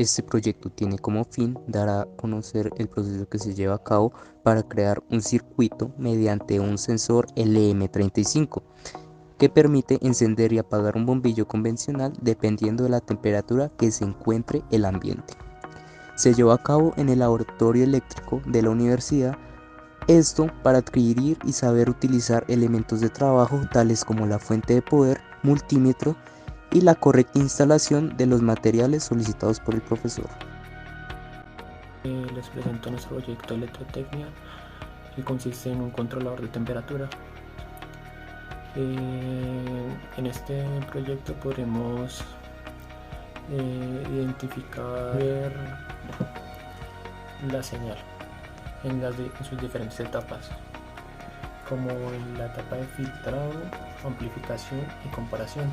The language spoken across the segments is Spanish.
este proyecto tiene como fin dar a conocer el proceso que se lleva a cabo para crear un circuito mediante un sensor LM35 que permite encender y apagar un bombillo convencional dependiendo de la temperatura que se encuentre el ambiente. Se llevó a cabo en el laboratorio eléctrico de la universidad, esto para adquirir y saber utilizar elementos de trabajo tales como la fuente de poder, multímetro y la correcta instalación de los materiales solicitados por el profesor. Les presento nuestro proyecto de electrotecnia, que consiste en un controlador de temperatura. En este proyecto podremos identificar la señal en sus diferentes etapas, como en la etapa de filtrado, amplificación y comparación.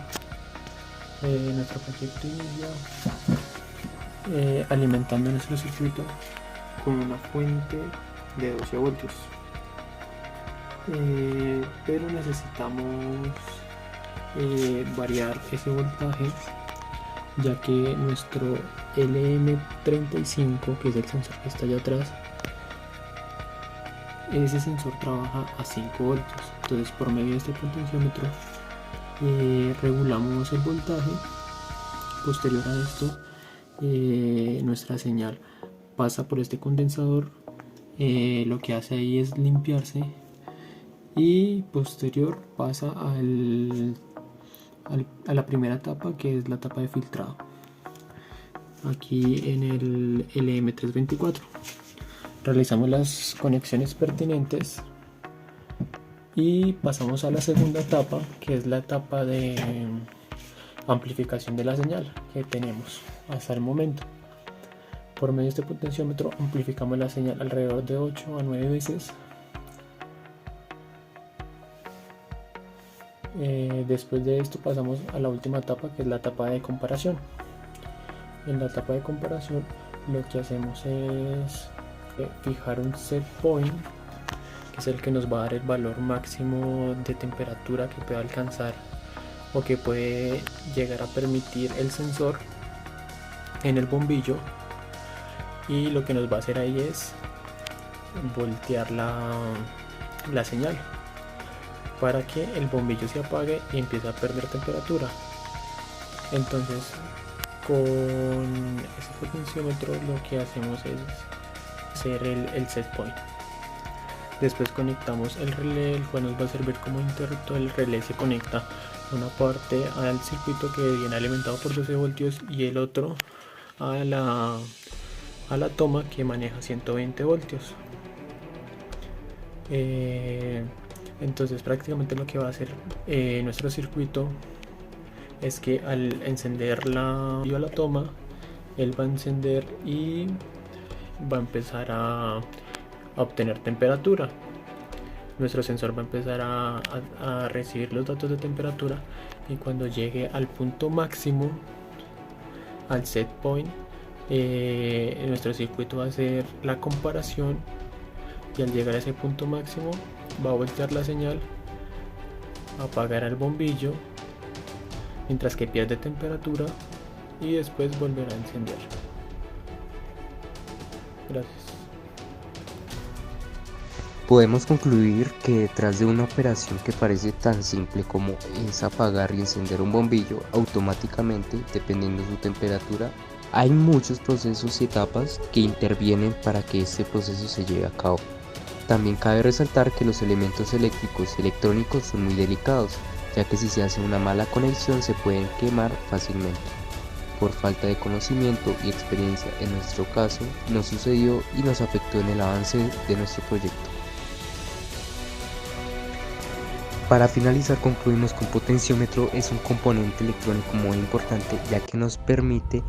Nuestro proyecto inicia alimentando nuestro circuito con una fuente de 12 voltios, pero necesitamos variar ese voltaje, ya que nuestro LM35, que es el sensor que está allá atrás, ese sensor trabaja a 5 voltios. Entonces, por medio de este potenciómetro regulamos el voltaje. Posterior a esto, nuestra señal pasa por este condensador, lo que hace ahí es limpiarse, y posterior pasa a la primera etapa, que es la etapa de filtrado, aquí en el LM324. Realizamos las conexiones pertinentes y pasamos a la segunda etapa, que es la etapa de amplificación de la señal que tenemos hasta el momento. Por medio de este potenciómetro amplificamos la señal alrededor de 8 a 9 veces. Después de esto pasamos a la última etapa, que es la etapa de comparación. En la etapa de comparación lo que hacemos es fijar un set point, que es el que nos va a dar el valor máximo de temperatura que puede alcanzar o que puede llegar a permitir el sensor en el bombillo, y lo que nos va a hacer ahí es voltear la señal para que el bombillo se apague y empiece a perder temperatura. Entonces, con ese potenciómetro lo que hacemos es hacer el set point. Después conectamos el relé, el cual nos va a servir como interruptor. El relé se conecta una parte al circuito que viene alimentado por 12 voltios y el otro a la toma, que maneja 120 voltios. Entonces prácticamente lo que va a hacer nuestro circuito es que al encender la toma, él va a encender y va a empezar a obtener temperatura. Nuestro sensor va a empezar a recibir los datos de temperatura, y cuando llegue al punto máximo, al set point, nuestro circuito va a hacer la comparación, y al llegar a ese punto máximo va a voltear la señal, apagar el bombillo mientras que pierde temperatura, y después volverá a encender. Gracias. Podemos concluir que detrás de una operación que parece tan simple como es apagar y encender un bombillo automáticamente dependiendo de su temperatura, hay muchos procesos y etapas que intervienen para que este proceso se lleve a cabo. También cabe resaltar que los elementos eléctricos y electrónicos son muy delicados, ya que si se hace una mala conexión se pueden quemar fácilmente. Por falta de conocimiento y experiencia en nuestro caso, nos sucedió y nos afectó en el avance de nuestro proyecto. Para finalizar, concluimos que un potenciómetro es un componente electrónico muy importante, ya que nos permite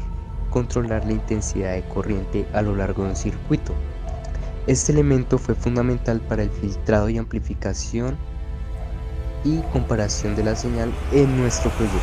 controlar la intensidad de corriente a lo largo de un circuito. Este elemento fue fundamental para el filtrado y amplificación y comparación de la señal en nuestro proyecto.